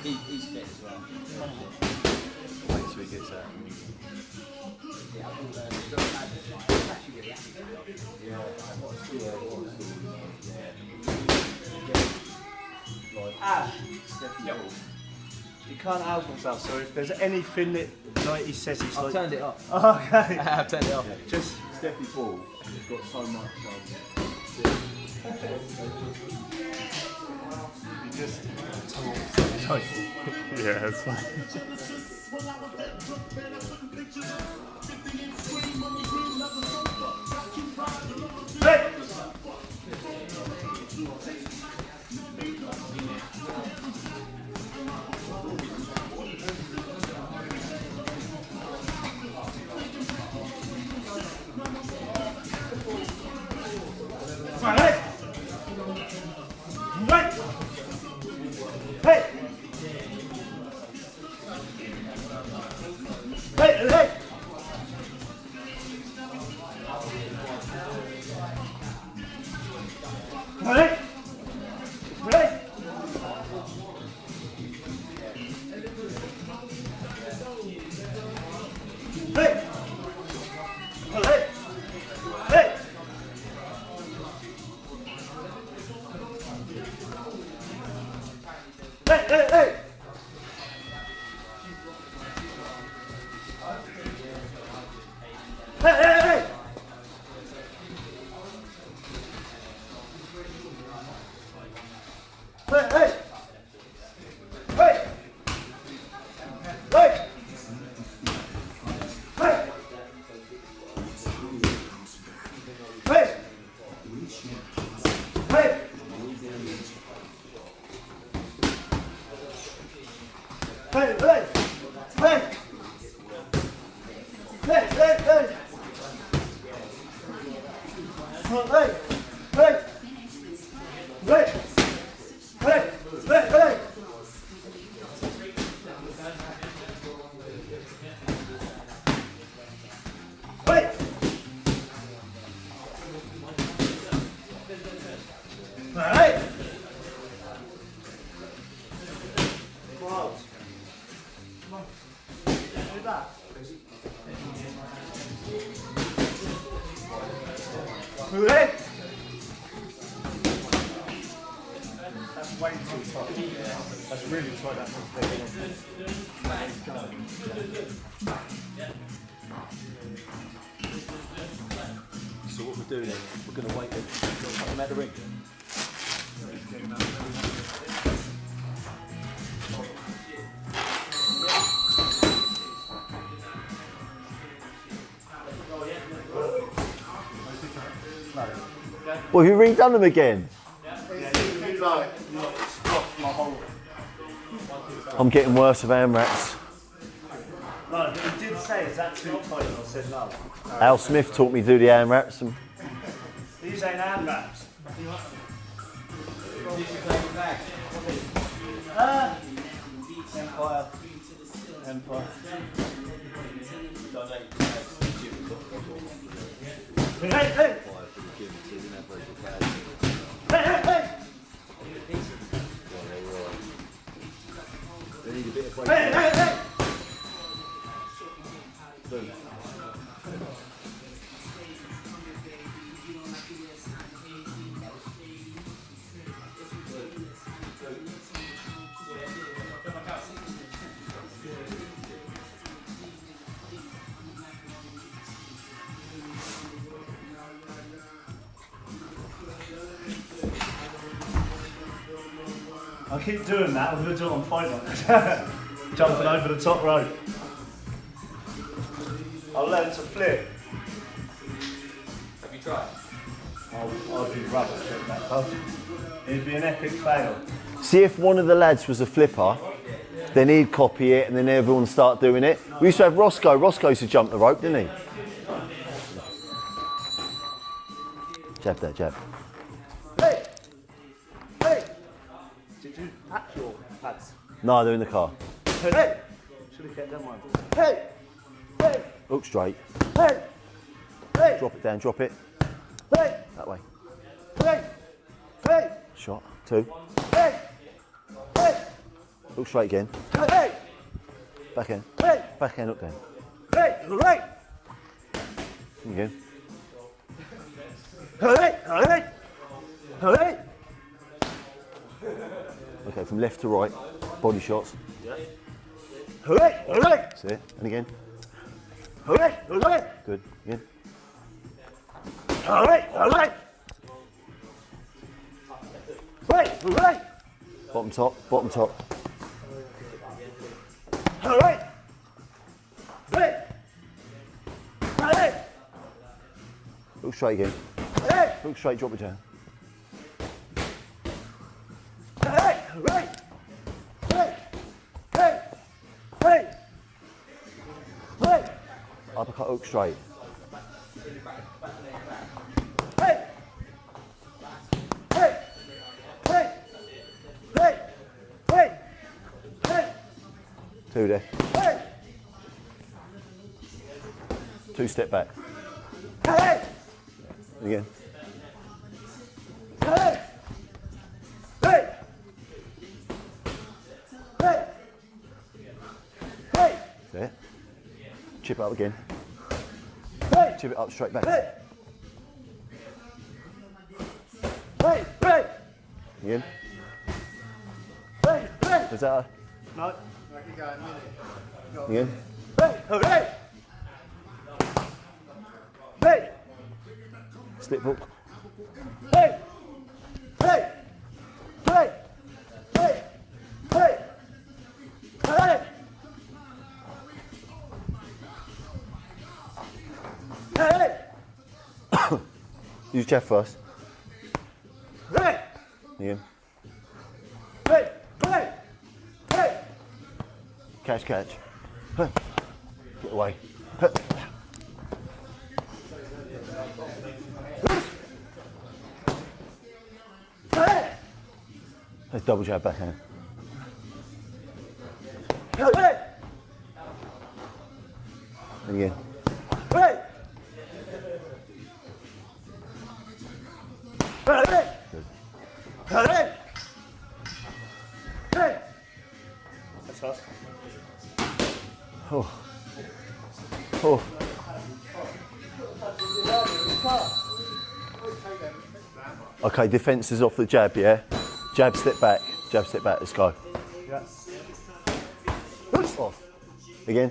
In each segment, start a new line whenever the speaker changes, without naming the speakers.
He's fit as well.
Wait till he gets out.
Ash, he can't help himself, so if there's anything that like he says he's
I've turned it off.
Oh, okay.
I've turned it off.
Just
Steffi Ball has got so much
you just
Yeah, it's fine.
hey! Right. Right. Hey. Hey, hey. Right. Right. Hey. Hey. Hey. Hey, hey, hey! Hey, hey, hey! Hey, hey! Hey! Hey! Hey! Hey! Hey! Hey, hey, hey! Hey, hey, hey! Hey, hey, hey! Hey, hey, hey, hey! Hey! Hey! Hey! That's way too tight. That's really tight. That's
So what we're doing is we're going to wait and put him out the ring. Well, have you redone them again? I'm getting worse with AMRAPs.
No, but he did say, is that too tight? And I said no.
Al Smith taught me to do the AMRAPs. And
These ain't hand wraps. Empire. Empire. Hey, hey! Hey, hey, hey!
they need a bit of weight.
Hey, hey, hey! I keep doing that, I'm going to do it on Fight Night. Jumping over the top rope. I'll learn to flip.
Have you tried?
I'll be rubbish at that, bud. It'd be an epic fail.
See, if one of the lads was a flipper, then he'd copy it and then everyone start doing it. We used to have Roscoe. Roscoe used to jump the rope, didn't he? Jab there, jab.
Hey! Hey! Did you pack your pads?
No, they're in the car.
Hey! Should have kept them ones. Hey! Hey!
Hook straight.
Hey! Hey!
Drop it down, drop it.
Hey!
That way.
Hey! Hey!
Shot. 2.
Hey! Hey!
Hook straight again.
Hey!
Backhand.
Hey!
Backhand, hook down.
Hey! Right!
Again.
Hey! Hey! Hey!
Okay, from left to right. Body shots.
Hey! Hey!
That's it. And again.
Hey! Hey!
Good. Again.
Hey! Hey! Hey! Hey!
Bottom top. Bottom top.
Hey! Hey! Hey!
Hook straight again.
Hey!
Hook straight, drop it down.
Hey! Hey! Hey! Hey! Hey! Hey!
Uppercut, hook straight.
Hey! Hey! Hey! Hey! Hey! Hey!
2 there.
Hey!
2 step back.
Hey!
Again.
Hey! Hey! Hey! Hey!
There. Chip it up again.
Hey!
Chip it up straight back.
Hey! Hey! Hey!
Again.
Hey! Hey!
Is that
No.
again?
Hey! Hey! Hey!
Slip hook.
Hey! Hey! Hey! Hey! Hey! Hey! Hey!
Use jab first.
Hey!
Again.
Hey! Hey! Hey!
Catch, catch. Huh. Get away. Huh.
Hey!
Let's double jab backhand.
Hey!
And again.
Hey! Hey! Hey! Hey! That's us.
Oh. Oh. Okay, defence is off the jab, yeah? Jab, step back. Jab, step back. Let's go.
Yeah.
Off. Again.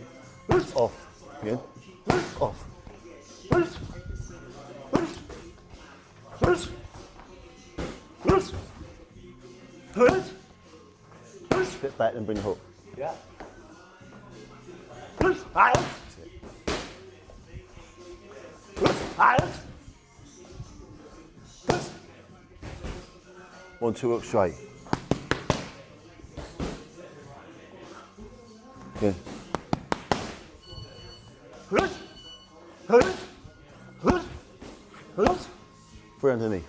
Off. Again. Off. Step back and bring the hook.
Yeah.
1, 2, hook straight. Again. 3 underneath.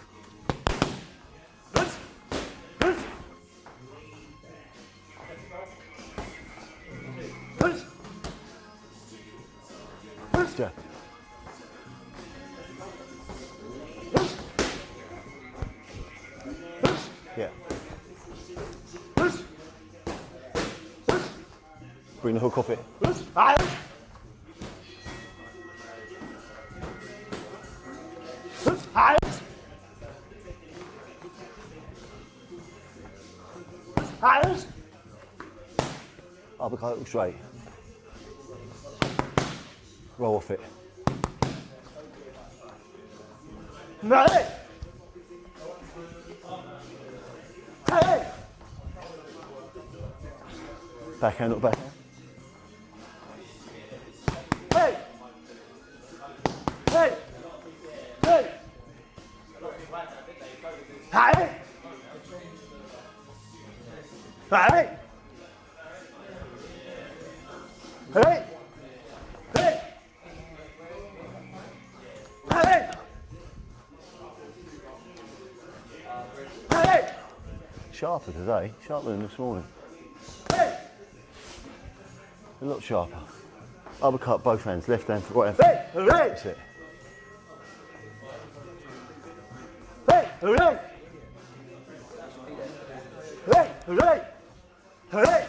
Jab. Yeah. Bring the hook off it. Uppercut, hook straight. Roll off it.
Hey! Hey!
Backhand, not backhand.
Hey! Hey! Hey! Hey! Hey! Hey! Hey! Hey! Hey!
Sharper today, sharper than this morning.
Hey!
A lot sharper. Uppercut, both hands, left hand, right hand.
Hey! Hey!
That's it.
Hey! Hey! Hey! Hey! Hey!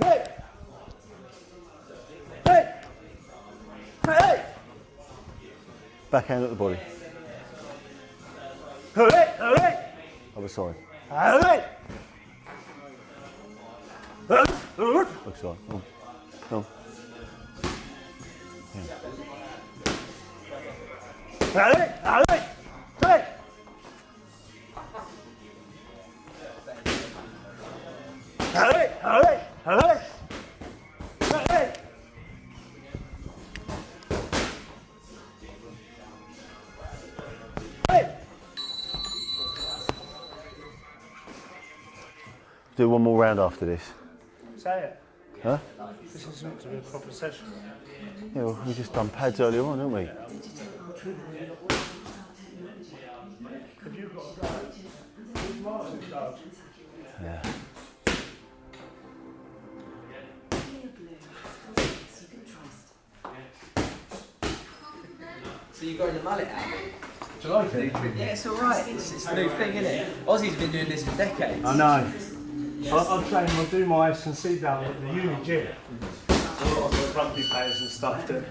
Hey! Hey! Hey!
Backhand at the body.
Hey! Hey!
Other side.
Hey!
Other side. Come on. Come on.
Hey! Hey! Hey! Hey! Hey! Hey! Hey! Hey!
Do one more round after this.
Say it.
Huh?
This is meant to be a proper session.
Yeah, well, we just done pads earlier on, haven't we?
Have you got a go? Who's Martin's dog?
Yeah.
So you're growing the mullet out?
Do you like it?
Yeah, it's alright. It's the new thing, isn't it? Aussie's been doing this for decades.
I know. I'm training, I'll do my S&C down at the uni gym. A lot of the rugby players and stuff that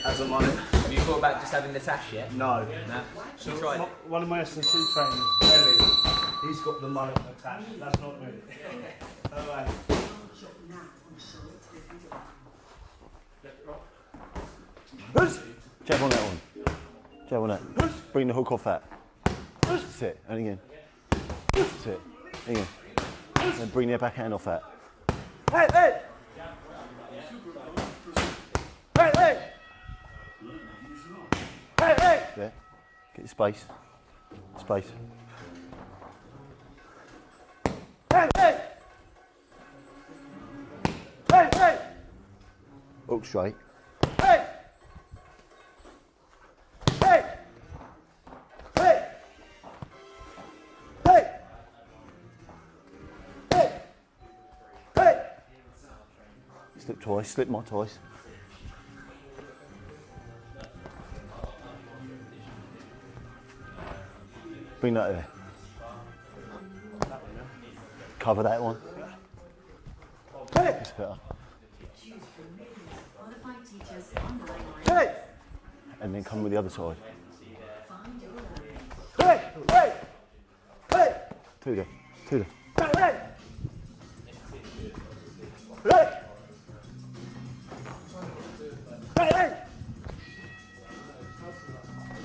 has a mullet.
Have you thought about just having the tash yet?
No.
No.
So
You tried it?
one of my S&C trainers, Ellie, he's got the mullet attached. That's not me. No way.
Jab on that one. Jab on that. Bring the hook off that. That's it. And again. That's it. And again. And bring the backhand off that.
Hey, hey! Hey, hey! Hey, hey!
There. Get your space. Space.
Hey, hey! Hey, hey!
Hook straight.
Hey! Hey! Hey! Hey! Hey! Hey!
Slip twice. Slip my twice. Bring that there. Cover that one. That's better.
Hey!
And then come with the other side.
Hey! Hey! Hey!
Two there. Two there.
Hey! Hey! Hey! Hey!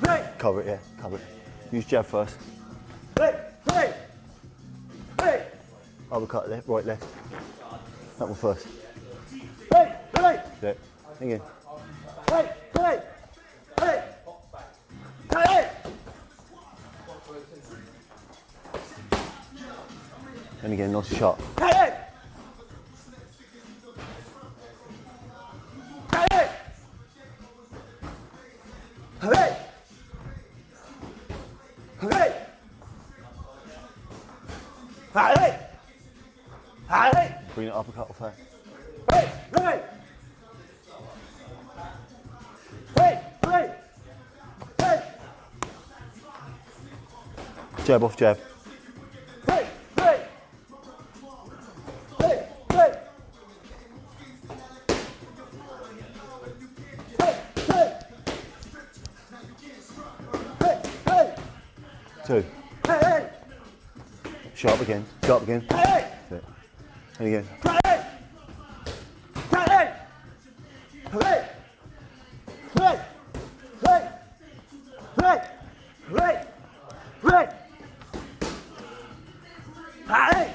Hey!
Cover it, yeah. Cover it. Use jab first.
Hey! Hey! Hey!
Uppercut left, right, left. That one first.
Hey! Hey!
There. Again.
Hey! Hey! Hey! Hey!
And again, nice and sharp.
Hey! Hey! Hey! Hey! Hey! Hey! Hey!
Bring the uppercut off that.
Hey! Hey! Hey! Hey! Hey!
Jab off jab.
Hey! Hey! Hey! Hey! Hey! Hey! Hey! Hey!
Two.
Hey! Hey!
Sharp again. Sharp again.
Hey!
That's it. And again.
Hey! Hey! Hey! Hey! Hey! Hey! Hey! Hey! Hey!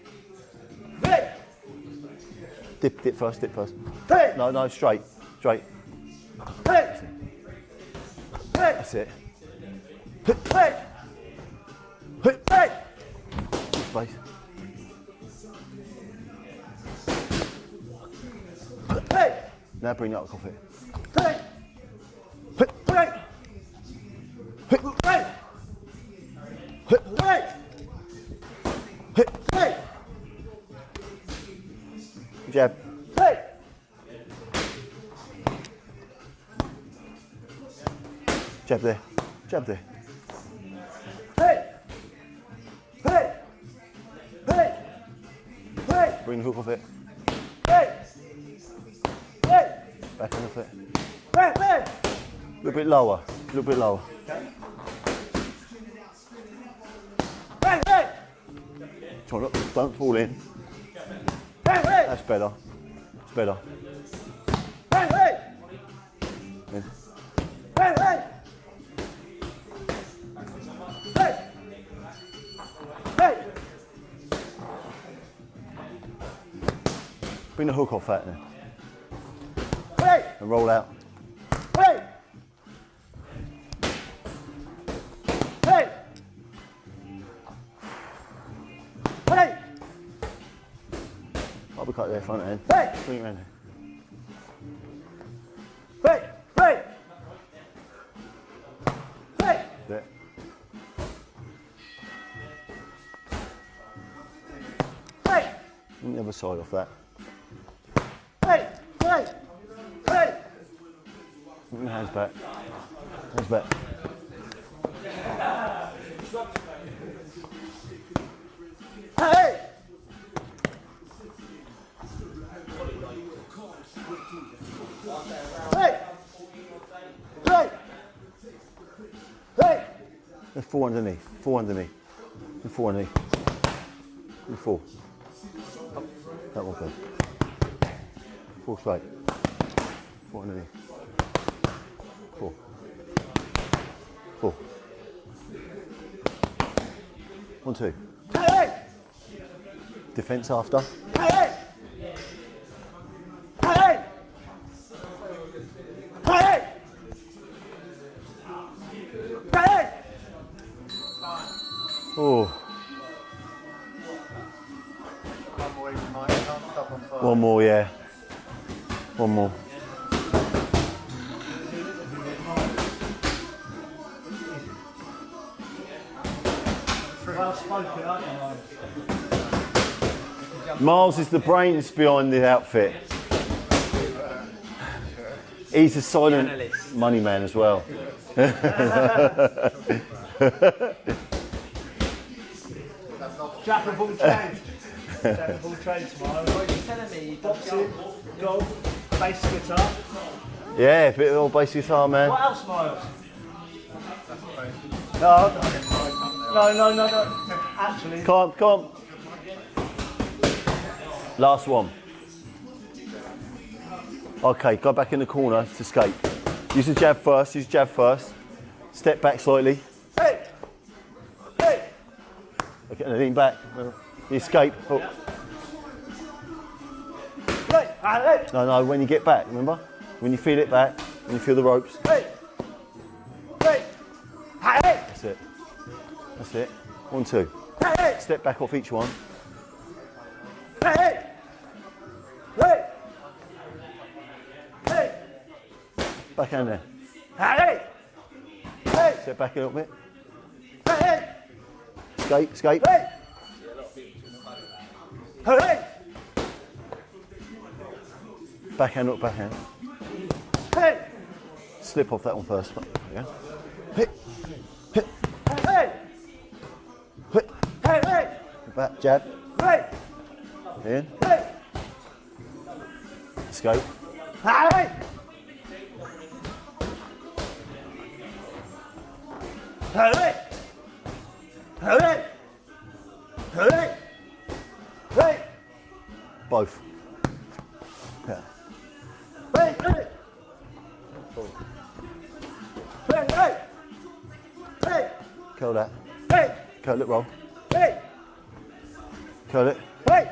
Dip first.
Hey!
No, straight.
Hey!
That's it.
Hey! Hey!
Space.
Hey!
Now bring that up off it.
Hey! Hey! Hey! Hey! Hey!
Jab.
Hey!
Jab there.
Hey! Hey! Hey! Hey!
Bring the hook off it.
Hey! Hey!
Back on off it.
Hey! Hey!
A little bit lower.
Hey! Hey!
Try not, don't fall in.
Hey! Hey!
That's better. It's better.
Hey! Hey!
In.
Hey! Hey! Hey! Hey!
Bring the hook off that then.
Hey!
And roll out.
Hey! Hey! Hey!
Uppercut there, front end.
Hey!
Bring it round there.
Hey! Hey! Hey!
There.
Hey!
On the other side off that.
Hey! Hey! Hey!
Bring your hands back. Hands back.
Hey! Hey! Hey! Hey!
Let's fall underneath. And fall. That one first. Fall straight. Fall underneath. Fall. Fall. 1, 2.
Hey!
Defense after.
Hey! Hey! Hey! Hey!
Oh. One more, yeah. One more.
Well spoken, aren't you, Miles?
Miles is the brains behind the outfit. He's a silent
Analyst.
money man as well.
Jack of all trades. Jack of all trades, Miles.
Well, you're telling me you've done
Boxing, golf, bass guitar.
Yeah, a bit of old bass guitar, man.
What else, Miles? No. Actually.
Come on. Last one. Okay, go back in the corner to escape. Use the jab first. Step back slightly.
Hey! Hey!
Okay, and lean back. The escape. Hook.
Hey! Hey!
No, when you get back, remember? When you feel it back, when you feel the ropes.
Hey! Hey! Hey!
That's it. 1, 2.
Hey!
Step back off each one.
Hey! Hey! Hey!
Backhand there.
Hey! Hey!
Step back a little bit.
Hey!
Escape.
Hey! Hey!
Backhand, up, backhand.
Hey!
Slip off that one first. Yeah. Hit.
Hey!
Hit.
Hey!
Back, jab.
Hey!
In.
Hey!
Escape.
Hey! Hey! Hey! Hey! Hey!
Both. Yeah.
Hey! Hey! Hey! Hey! Hey!
Curl that.
Hey!
Curl it, roll.
Hey!
Curl it.
Hey!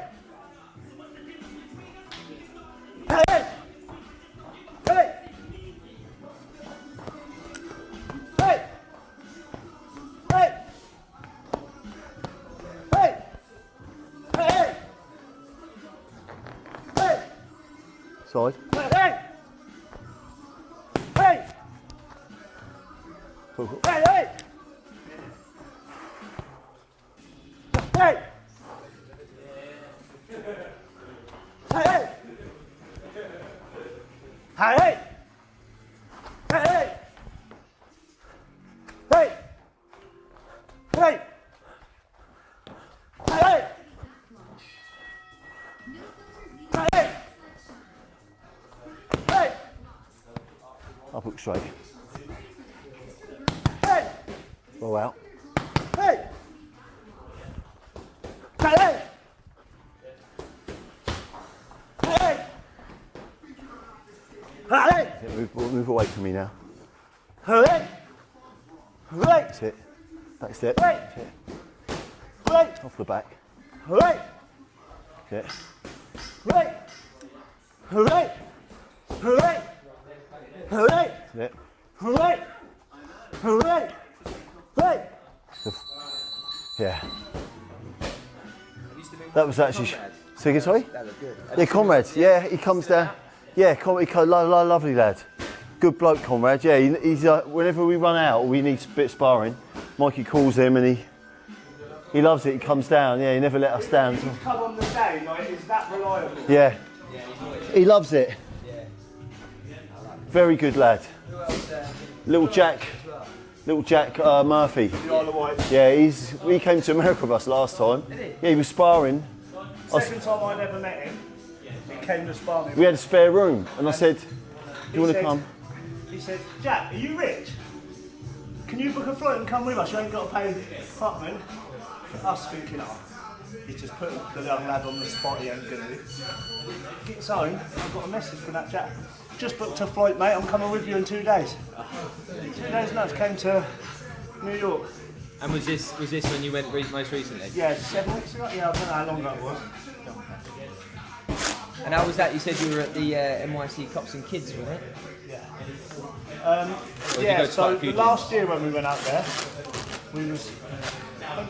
Side.
Hey! Hey!
Cool.
Hey! Hey! Hey! Hey! Hey! Hey! Hey! Hey! Hey! Hey! Hey!
Up hook straight.
Hey!
Roll out.
Hey! Hey! Hey! Hey!
Yeah, move away from me now.
Hey! Hey!
That's it. Back step.
Hey!
That's it.
Hey!
Off the back.
Hey!
Yeah.
Hey! Hey! Hey! Hey!
That's it.
Hey! Hey! Hey!
Yeah. That was actually. Say again, sorry?
That looked good.
Yeah, Conrad. Yeah, he comes down. Yeah, lovely lad. Good bloke, Conrad. Yeah, he's whenever we run out, we need a bit of sparring. Mikey calls him and he loves it. He comes down. Yeah, he never let us down. So.
Come on the day, like, is that reliable?
Yeah, he loves it. Very good lad. Little Jack Murphy.
The Isle of Wight.
Yeah, he came to America with us last time. Yeah, he was sparring.
Second time I'd ever met him, he came to spar me.
We had a spare room, and I said, "Do you want to come?"
He said, "Jack, are you rich? Can you book a flight and come with us? You ain't got to pay apartment." Us thinking, oh, he just put the young lad on the spot. He ain't gonna. Gets home, I've got a message from that chap. Just booked a flight, mate. I'm coming with you in 2 days. 2 days nuts. Came to New York.
And was this when you went most recently?
Yeah, 7 weeks ago. Yeah, I don't know how long that was.
And how was that? You said you were at the NYC Cops and Kids, wasn't it?
Yeah, so the last year when we went out there, we went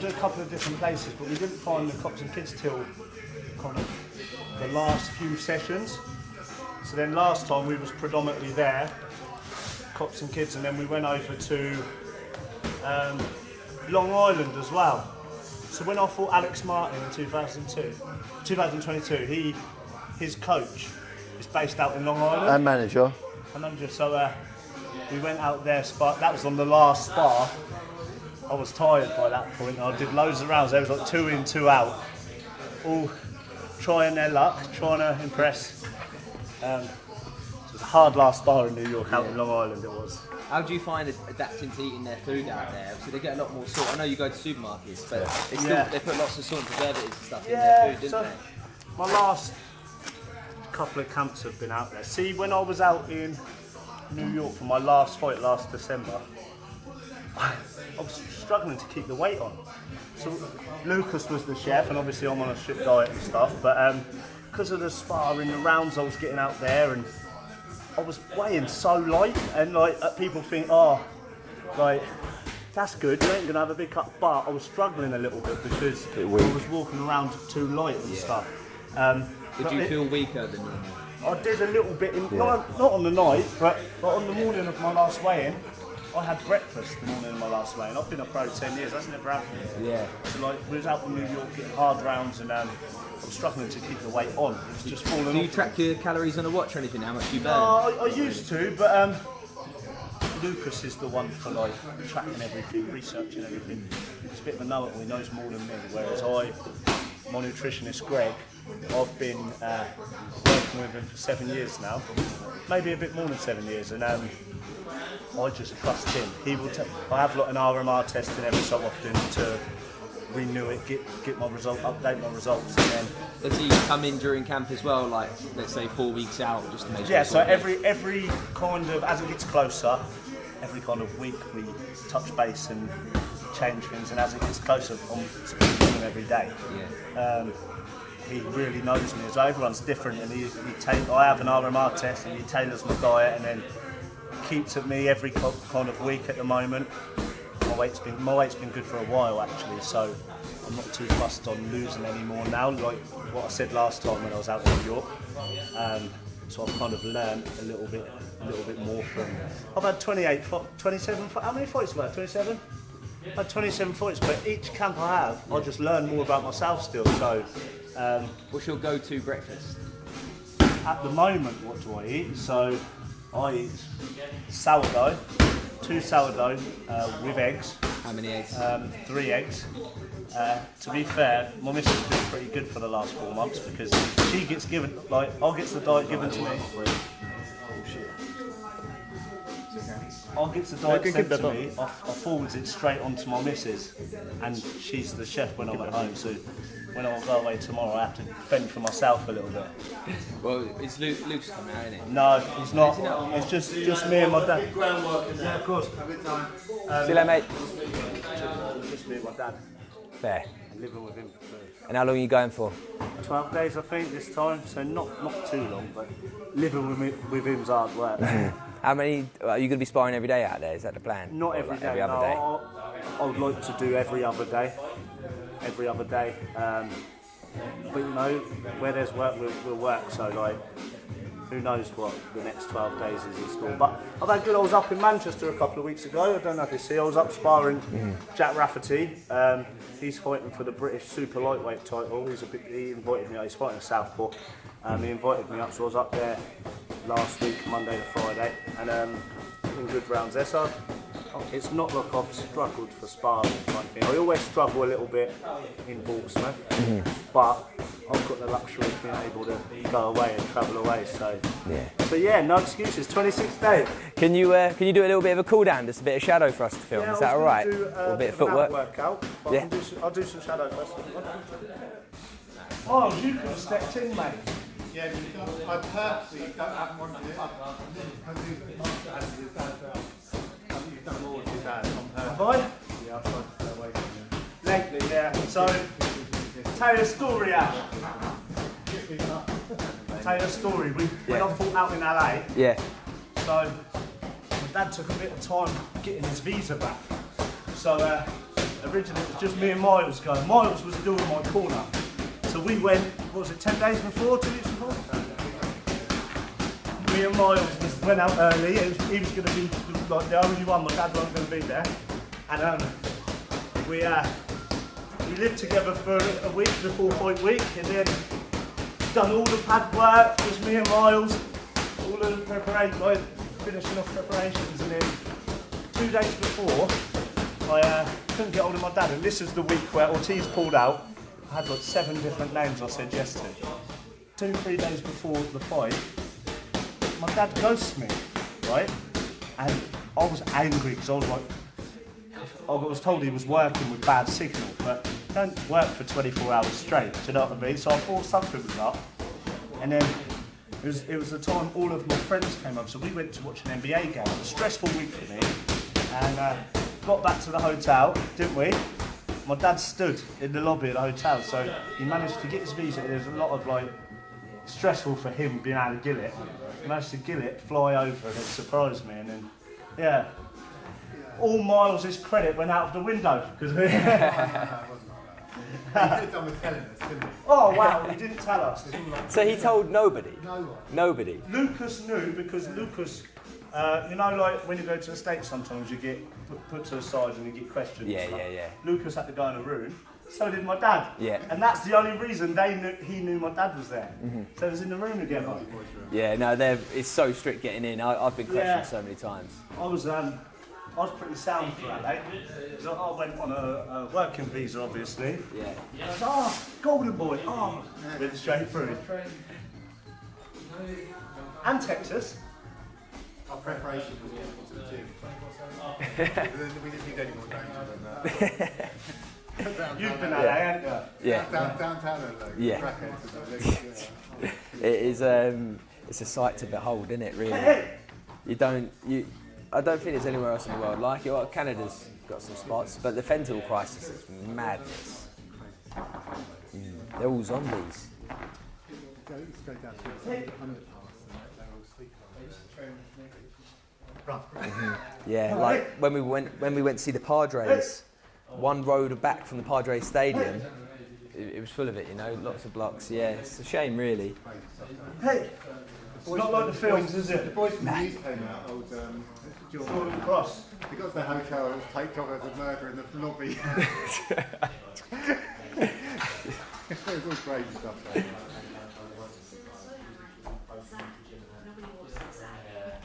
to a couple of different places, but we didn't find the Cops and Kids till kind of the last few sessions. So then last time we was predominantly there, Cops and Kids, and then we went over to Long Island as well. So when I fought Alex Martin in 2022, his coach is based out in Long Island.
And manager.
So we went out there, that was on the last spar. I was tired by that point. I did loads of rounds. There was like 2 in, 2 out. All trying their luck, trying to impress. It was a hard last spar in New York, out in Long Island it was.
How do you find adapting to eating their food out there? So they get a lot more salt. I know you go to supermarkets, but they put lots of salt and preservatives and stuff in their food, didn't they?
My last couple of camps have been out there. See, when I was out in New York for my last fight last December, I was struggling to keep the weight on. So Lucas was the chef, and obviously I'm on a strict diet and stuff, but because of the sparring, the rounds I was getting out there, and I was weighing so light, and people think, oh, like, that's good, you ain't gonna have a big cut, but I was struggling a little bit because I was walking around too light and stuff.
Did you feel weaker than normal?
I did a little bit, not on the night, but on the morning of my last weigh-in, I had breakfast the morning of my last weigh-in. I've been a pro 10 years, that's never happened.
Yeah.
So we was out in New York getting hard rounds, and I was struggling to keep the weight on. It was just falling off.
Do you track your calories on a watch or anything, how much you burn?
I used to, but Lucas is the one for tracking everything, researching everything. He's a bit of a know-it-all, he knows more than me, whereas my nutritionist Greg, I've been working with him for 7 years now, maybe a bit more than 7 years, and I just trust him. He will. I have an RMR testing every so often to renew it, get my result, update my results, and then.
Does he come in during camp as well, like let's say 4 weeks out, just to make sure?
Yeah. So every kind of, as it gets closer, every kind of week we touch base and change things, and as it gets closer, I'm speaking to him every day.
Yeah.
He really knows me as well. Everyone's different, and I have an RMR test, and he tailors my diet, and then keeps at me every kind of week at the moment. My weight's been good for a while actually, so I'm not too fussed on losing anymore now. Like what I said last time when I was out in New York, So I've kind of learned a little bit more from. I've had 27. How many fights have I had? 27. I've had 27 fights, but each camp I have, I just learn more about myself still. So,
what's your go-to breakfast?
at the moment, what do I eat? So I eat sourdough, 2 sourdough with eggs.
How many eggs?
3 eggs. To be fair, my missus has been pretty good for the last 4 months because she gets given, like, I get the diet given to me. I'll get the diet sent to me, I forwards it straight on to my missus, and she's the chef when I'm at home, so when I go away tomorrow I have to fend for myself a little bit.
Well, it's Luke's coming out, isn't it?
No, he's not. It's just me and my dad. Yeah, of course.
See you later, mate.
Just me and my dad.
Fair.
And living with him for
And how long are you going for?
12 days, I think, this time. So not too long, but living with him's hard work.
How many, are you going to be sparring every day out there? Is that the plan?
Not
Or
every
like
day.
Every other day?
I would like to do every other day. Every other day. But you know, where there's work, we'll work. So like, who knows what the next 12 days is in store. But I've had good. I was up in Manchester a couple of weeks ago. I don't know if you see. I was up sparring Jack Rafferty. He's fighting for the British super lightweight title. He invited me. He's fighting a southpaw. He invited me up, so I was up there last week, Monday to Friday, and in good rounds there. So it's not like I've struggled for sparring type thing. I always struggle a little bit in Portsmouth, but I've got the luxury of being able to go away and travel away. So yeah, no excuses. 26 days.
Can you do a little bit of a cool down, just a bit of shadow for us to film?
Yeah,
Is that all right? Or a bit of footwork?
Workout, but
Yeah.
I'll do some shadow first. Oh, you could have stepped in, mate.
Yeah, I purposely don't want to do it. You've done more with your dad on purpose.
Have I?
Yeah, I've tried to stay away from you.
Lately, yeah. So, tell you a story out. Tell you a story. When I fought out in LA,
Yeah.
so my dad took a bit of time getting his visa back. So originally it was just me and Miles going. Miles was doing my corner. So we went, what was it, 10 days before, 2 weeks before? Me and Miles went out early. He was going to be like the only one. My dad wasn't going to be there. And we lived together for a week before fight week, and then done all the pad work, just me and Miles, all of the preparation, like finishing off preparations, and then 2 days before, I couldn't get hold of my dad, and this is the week where Ortiz pulled out. I had like 7 different names I said yes to. 2-3 days before the fight, my dad ghosts me, right? And I was angry because I was like, I was told he was working with bad signal, but don't work for 24 hours straight, do you know what I mean? So I thought something was up, and then it was the time all of my friends came up, so we went to watch an NBA game. It was a stressful week for me, and got back to the hotel, didn't we? My dad stood in the lobby of the hotel, so he managed to get his visa. There's a lot of like stressful for him being able to gill it. He managed to gill it, fly over, and it surprised me, and then yeah. All Miles' credit went out of the window because we.
He could have done with telling us, couldn't he?
Oh wow, he didn't tell us.
So he told nobody?
No one.
Nobody?
Lucas knew because Lucas, you know, like when you go to the States sometimes you get put to the side and you get questioned.
Yeah,
and stuff.
yeah.
Lucas had to go in a room. So did my dad.
Yeah.
And that's the only reason he knew my dad was there. So he was in the room together.
Yeah, no, it's so strict getting in. I've been questioned so many times.
I was pretty sound for LA. So I went on a working visa, obviously.
Yeah.
I was, Golden Boy, went straight through. And Texas.
Our preparation was getting to the gym. We didn't need any more danger than that.
You've been LA, haven't you?
Yeah.
Downtown LA.
Yeah.
Crackheads and the
It is. It's a sight to behold, isn't it? Really. I don't think there's anywhere else in the world like it. Well, Canada's got some spots, but the fentanyl crisis is madness. They're all zombies.
Go down to the
Yeah, like when we went to see the Padres, one road back from the Padres stadium, it was full of it. You know, lots of blocks. Yeah, it's a shame, really.
Hey, not like the films, is
The
it?
boys from the news came out, old
Jordan Cross.
They got to the hotel and it was taped off as a murder in the lobby. It was all crazy stuff.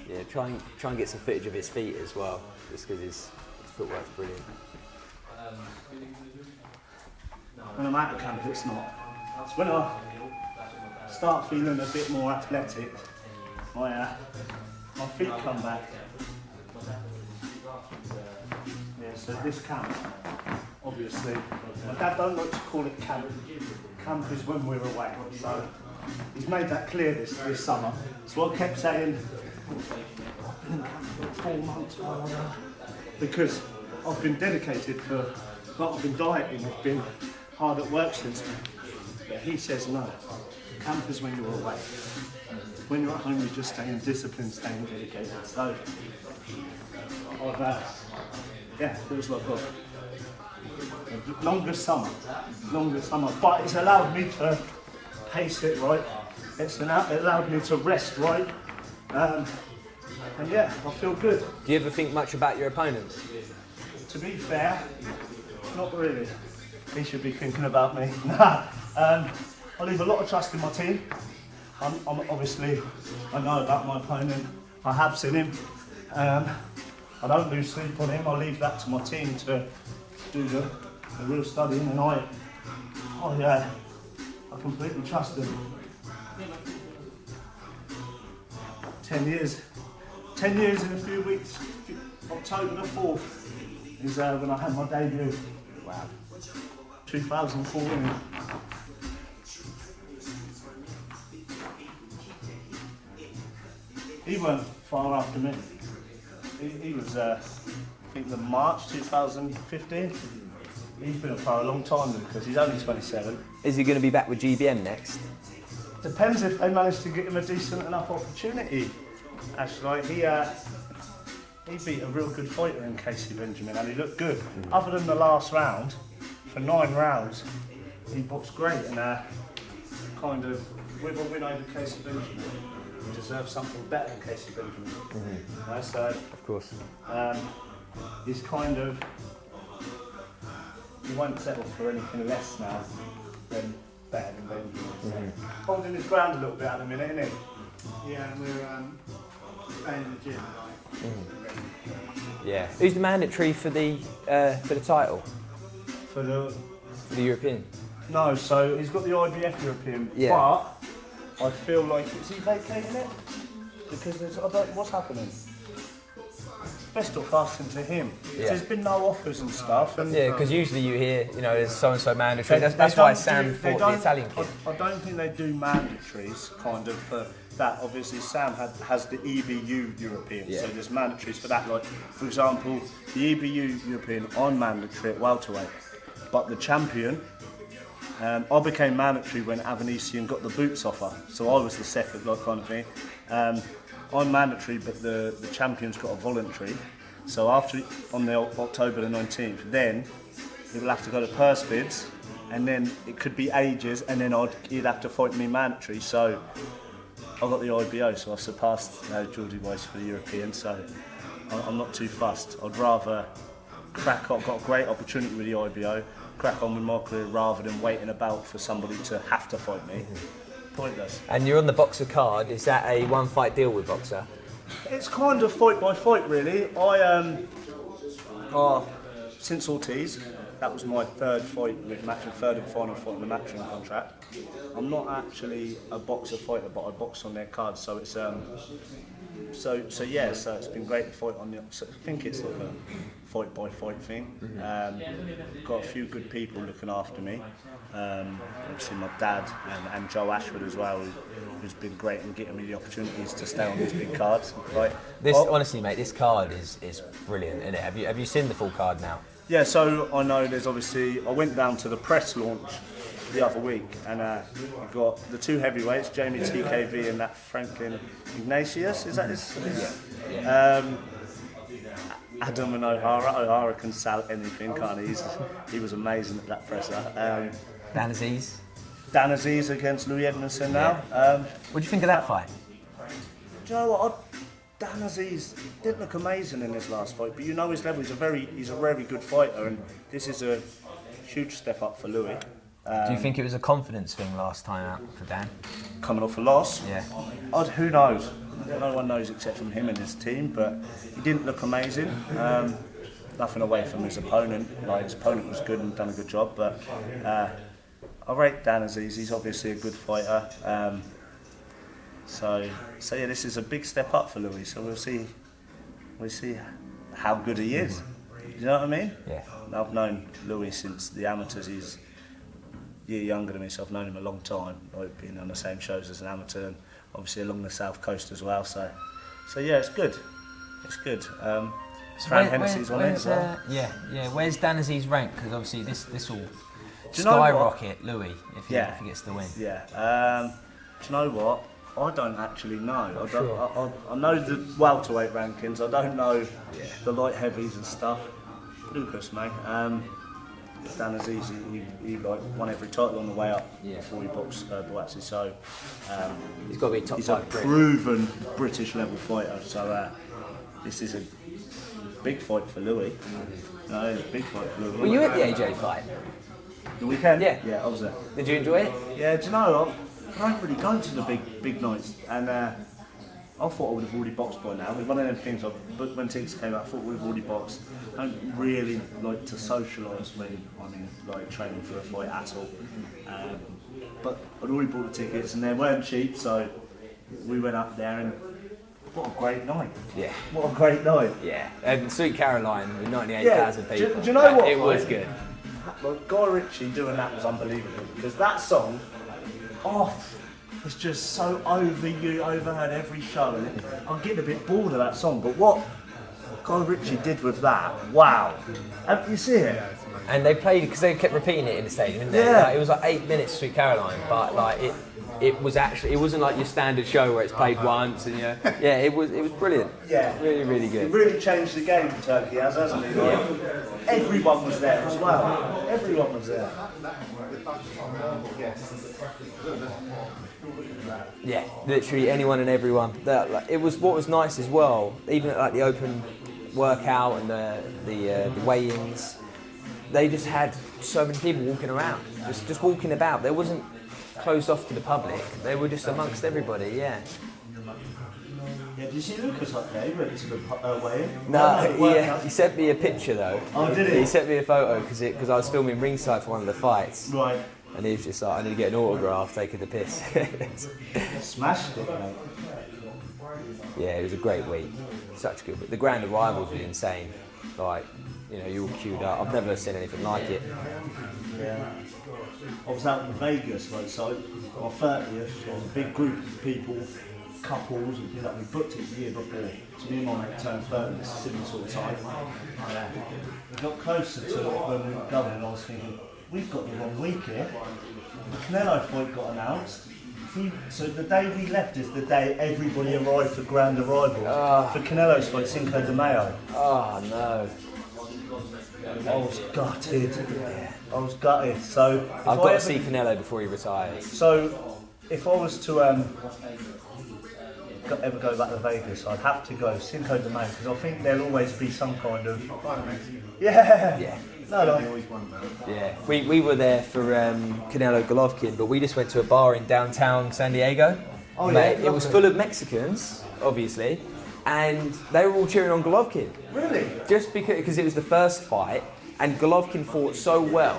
Yeah, try and get some footage of his feet as well, just because his footwork's brilliant.
When I'm out of camp, it's not. It's when I start feeling a bit more athletic, my feet come back. Yeah, so this camp, obviously, my dad don't like to call it camp. Camp is when we're away. So he's made that clear this summer. So I kept saying, I've been in camp for 4 months, because I've been dedicated I've been dieting, I've been hard at work since then. But he says no. Camp is when you're away. When you're at home, you're just staying disciplined, staying dedicated. So I've feels like a longer summer, but it's allowed me to pace it right. It allowed me to rest right, and yeah, I feel good.
Do you ever think much about your opponents?
To be fair, not really. He should be thinking about me. Nah, I leave a lot of trust in my team. I'm obviously, I know about my opponent. I have seen him. I don't lose sleep on him. I leave that to my team to do the real studying, and I completely trust him. 10 years in a few weeks. October the 4th is when I had my debut. Wow. 2014. He weren't far after me. He was, I think, the March 2015. He's been up for a long time because he's only 27.
Is he going to be back with GBM next?
Depends if they manage to get him a decent enough opportunity. Actually, he beat a real good fighter in Casey Benjamin, and he looked good. Other than the last round, for 9 rounds, he boxed great, and kind of with a win over Casey Benjamin, he deserves something better than Casey Benjamin. So,
Of course.
he's kind of, he won't settle for anything less now than better than Benjamin. Holding his ground a little bit at the minute, isn't he?
Yeah, and we're staying in the gym, right?
Yeah. Who's the mandatory for the title?
For the
For the European?
No, so he's got the IBF European, but I feel like, is he vacating it? Because what's happening? Best off asking to him.
Yeah.
There's been no offers and stuff. And
Yeah, because usually you hear, there's so-and-so mandatory. That's why Sam fought the Italian kid.
I don't think they do mandatories, kind of, for that. Obviously, Sam has the EBU European, so there's mandatories for that. Like, for example, the EBU European, I'm mandatory at welterweight, but the champion, I became mandatory when Avanesian got the boots offer, so I was the second, kind of thing. I'm mandatory, but the champion's got a voluntary. So on the October the 19th, then he will have to go to purse bids, and then it could be ages, and then he'd have to fight me mandatory. So I got the IBO, so I surpassed Geordie Weiss for the European. So I'm not too fussed. I'd rather crack on. Got a great opportunity with the IBO. Crack on with my career rather than waiting about for somebody to have to fight me. Pointless.
And you're on the Boxer card. Is that a one-fight deal with Boxer?
It's kind of fight by fight, really. Since Ortiz, that was my third fight with third and final fight in the matchroom contract. I'm not actually a Boxer fighter, but I box on their card, so it's so it's been great to fight on the. So I think it's like a fight by fight thing. Got a few good people looking after me. Obviously my dad and Joe Ashford as well, who's been great in getting me the opportunities to stay on these big cards.
Honestly, mate, this card is brilliant, isn't it? Have you seen the full card now?
Yeah, so I know there's obviously, I went down to the press launch the other week, and you've got the 2 heavyweights, Jamie TKV and that Franklin Ignatius, is that his? Yeah. Adam and O'Hara can sell anything, can't he? He was amazing at that presser.
Dan Aziz
against Louis Edmondson now.
What do you think of that fight?
Do you know what? Dan Aziz didn't look amazing in his last fight, but you know his level. He's a very good fighter, and this is a huge step up for Louis.
Do you think it was a confidence thing last time out for Dan?
Coming off a loss?
Yeah.
Who knows? No one knows except from him and his team, but he didn't look amazing. Nothing away from his opponent. Like, his opponent was good and done a good job, but I rate Dan Aziz. He's obviously a good fighter. So yeah, this is a big step up for Louis. So we'll see how good he is. You know what I mean?
Yeah.
I've known Louis since the amateurs. He's a year younger than me, so I've known him a long time. Like, being on the same shows as an amateur, and obviously along the south coast as well. So yeah, it's good. It's good. Fran Hennessy's on it as well.
Yeah. Where's Dan Aziz rank? Because obviously this will
you know
skyrocket Louis if he gets the win.
Yeah. Do you know what? I don't actually know. I know the welterweight rankings. I don't know the light heavies and stuff. Lucas, mate. Dan Aziz, he like won every title on the way up before he boxed Boazzi. So
he's got to be top
he's
5.
a proven British level fighter. So this is a big fight for Louis. No, it's a big fight for Louis.
Were you at the AJ fight?
The weekend?
Yeah.
Yeah, I was there.
Did you enjoy it?
Yeah, do you know, I don't really go to the big nights, and I thought I would have already boxed by now. One of them things, but when tickets came out, I thought we would have already boxed. I don't really like to socialise when I'm like training for a fight at all. But I'd already bought the tickets, and they weren't cheap, so we went up there, and what a great night.
Yeah.
What a great night.
Yeah. And Sweet Caroline with 98,000 people.
Do you know what?
It was good.
Like, Guy Ritchie doing that was unbelievable, because that song, it's just so overheard every show. And I'm getting a bit bored of that song, but what Guy Ritchie did with that, wow. You see it?
And they played, because they kept repeating it in the stadium, didn't they?
Yeah.
Like, it was like 8 minutes, Sweet Caroline, but like it was actually, it wasn't like your standard show where it's played once and it was brilliant.
Yeah.
Really, really good.
It really changed the game, Turkey has, hasn't it? Like, everyone was there as well. Everyone was there.
Yeah, literally anyone and everyone. It was what was nice as well. Even at like the open workout and the weigh-ins, they just had so many people walking around, just walking about. There wasn't closed off to the public. They were just amongst everybody. Yeah.
Yeah, did you see Lucas up there? He went to the weigh-in?
No, he sent me a picture though.
Oh, did he?
He sent me a photo because I was filming ringside for one of the fights.
Right.
And he was just like, I need to get an autograph, taking the piss.
Smashed it, mate.
Yeah, it was a great week. Such a good week. The grand arrivals were insane. Like, you all queued up. I've never seen anything like it.
Yeah. I was out in Vegas, like, so on 30th, there was a big group of people, couples, and we booked it the year before. So me and my mate turned 30, this is similar sort of time. We got closer to it when we were going, and I was thinking, we've got the wrong week here. The Canelo fight got announced. So the day we left is the day everybody arrived for grand arrivals. For Canelo's fight, Cinco de Mayo.
Oh no.
I was gutted. I was gutted. So
I've got to see Canelo before he retires.
So if I was to ever go back to Vegas, I'd have to go Cinco de Mayo, because I think there'll always be some kind of
Yeah.
No.
Yeah. We were there for Canelo Golovkin, but we just went to a bar in downtown San Diego.
Oh
Mate,
yeah.
it was full of Mexicans, obviously, and they were all cheering on Golovkin.
Really?
Just because it was the first fight, and Golovkin fought so well.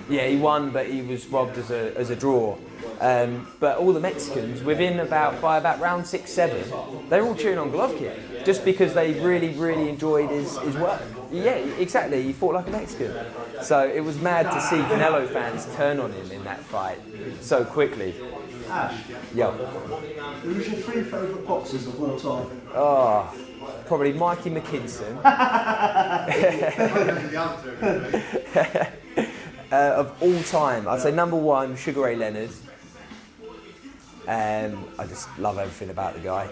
Yeah, he won, but he was robbed as a draw. But all the Mexicans, by about round 6-7, they were all cheering on Golovkin, just because they really, really enjoyed his work. Yeah, exactly. He fought like a Mexican. So it was mad to see Canelo fans turn on him in that fight so quickly.
Ash,
Yeah.
who's your 3 favourite boxers of all time?
Oh, probably Mikey Mckinson. Of all time, I'd say number 1, Sugar Ray Leonard. I just love everything about the guy.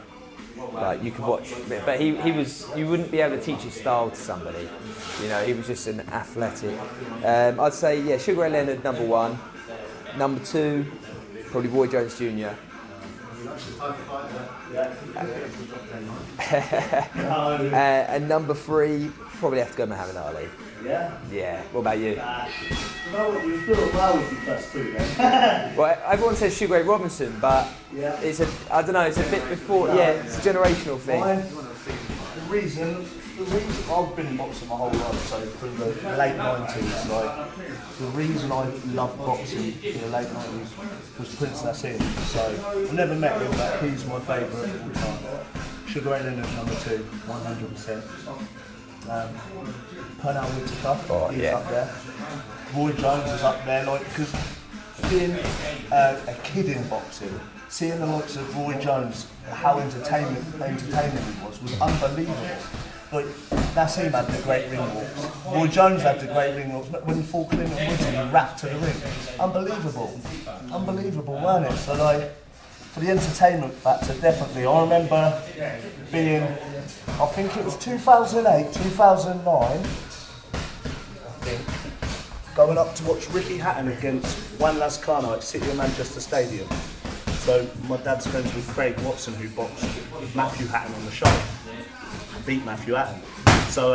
Like, you could watch, but he was, you wouldn't be able to teach his style to somebody. He was just an athletic. I'd say, yeah, Sugar Ray Leonard, number 1. Number 2, probably Roy Jones Jr. And number 3, probably have to go Muhammad Ali.
Yeah?
Yeah. What about you?
You know what, you feel well with your first 2 then.
Well, everyone says Sugar Ray Robinson, but
Yeah.
it's I don't know, it's a bit before, yeah, it's a generational thing.
The reason I've been in boxing my whole life, so from the late 90s, like, the reason I loved boxing in the late 90s was Prince Nassim. So I never met him, but he's my favourite of all time. Sugar Ray Leonard number 2, 100%. Pernell Whitaker, he's up there. Roy Jones is up there, like, because being a kid in boxing, seeing the likes of Roy Jones, how entertaining he was unbelievable. Like, Nassim had the great ring walks. Roy Jones had the great ring walks. When he fought Clinton Woodson, he rapped to the ring. Unbelievable, weren't it? So, like, for the entertainment factor, definitely. I remember being, I think it was 2008, 2009, I think, going up to watch Ricky Hatton against Juan Lascano at City of Manchester Stadium. So my dad's friends with Craig Watson, who boxed Matthew Hatton on the show, beat Matthew Hatton. So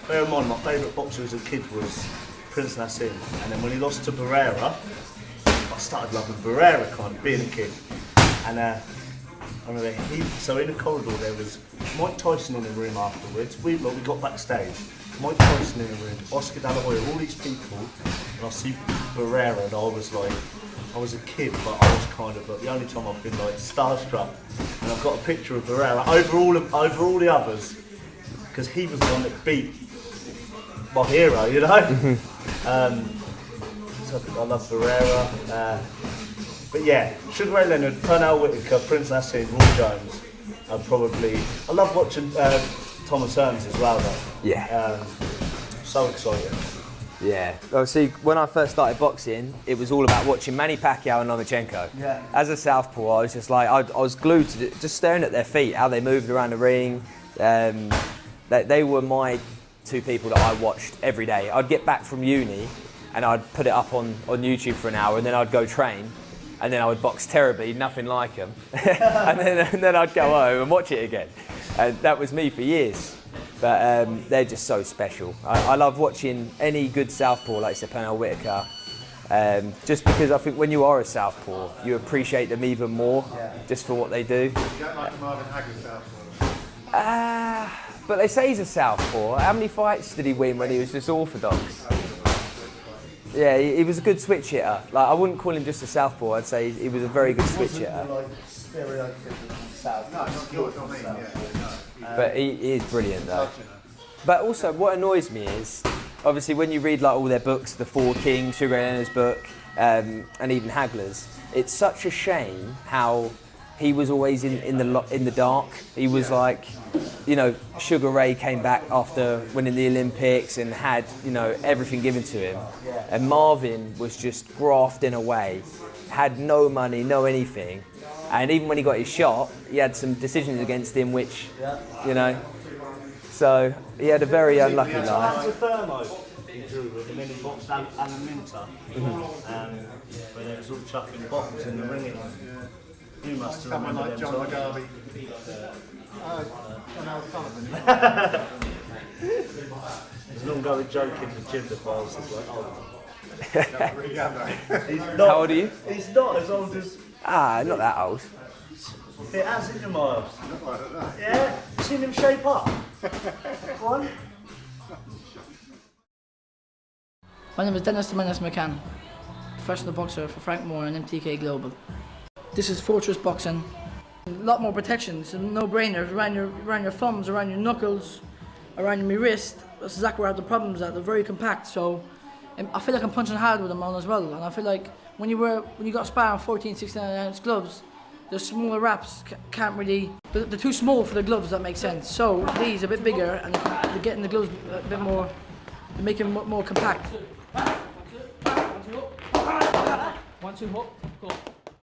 bear in mind, my favourite boxer as a kid was Prince Nassim, and then when he lost to Barrera, I started loving Barrera, kind of being a kid. And I remember so in the corridor there was Mike Tyson in the room afterwards. We got backstage. Mike Tyson in the room, Oscar De La Hoya, all these people, and I see Barrera, and I was a kid, but I was kind of like the only time I've been like starstruck. And I've got a picture of Barrera over all the others, because he was the one that beat my hero, you know. So I love Barrera. But yeah, Sugar Ray Leonard, Pernell Whitaker, Prince Nassim, Roy Jones. I love watching Thomas Hearns as well, though.
Yeah.
So exciting.
Yeah. Well, see, when I first started boxing, it was all about watching Manny Pacquiao and Lomachenko.
Yeah.
As a southpaw, I was just like, I was glued to just staring at their feet, how they moved around the ring. They were my 2 people that I watched every day. I'd get back from uni and I'd put it up on YouTube for an hour, and then I'd go train. And then I would box terribly, nothing like them. and then I'd go home and watch it again. And that was me for years. But they're just so special. I love watching any good southpaw, like Pernell Whitaker, just because I think when you are a southpaw, you appreciate them even more, just for what they do.
You don't like the Marvin Hagler southpaw?
But they say he's a southpaw. How many fights did he win when he was just orthodox? Yeah, he was a good switch hitter. Like, I wouldn't call him just a southpaw. I'd say he was a very good switch hitter. But he is brilliant though. But also, what annoys me is, obviously, when you read like all their books, the 4 Kings, Sugar Ray Leonard's book, and even Hagler's, it's such a shame how he was always in the dark. He was like, you know, Sugar Ray came back after winning the Olympics and had, you know, everything given to him. And Marvin was just grafting away, had no money, no anything. And even when he got his shot, he had some decisions against him, which, you know, so he had a very unlucky life.
He drew with, and then he boxed Alan Minter, where they was all chucking bottles in the ring. You must have
Someone
remembered
like
them
John
times.
McGarvey. John L. Sullivan.
There's an ongoing joke in the gym that Miles is like, oh. He's not,
How old are you?
He's not as old as...
Not that old.
It has, isn't it, Miles? Yeah? You seen him shape up? Go on.
My name is Dennis McCann, professional boxer for Frank Moore and MTK Global. This is Fortress Boxing. A lot more protection, it's a no-brainer. Around your thumbs, around your knuckles, around your wrist. That's exactly where the problems are. They're very compact, so I feel like I'm punching hard with them on as well. And I feel like when you got sparring 14, 16 ounce gloves, the smaller wraps can't really, they're too small for the gloves, that makes sense. So these are a bit bigger and they're getting the gloves a bit more, they make them more compact. 1, 2, hook.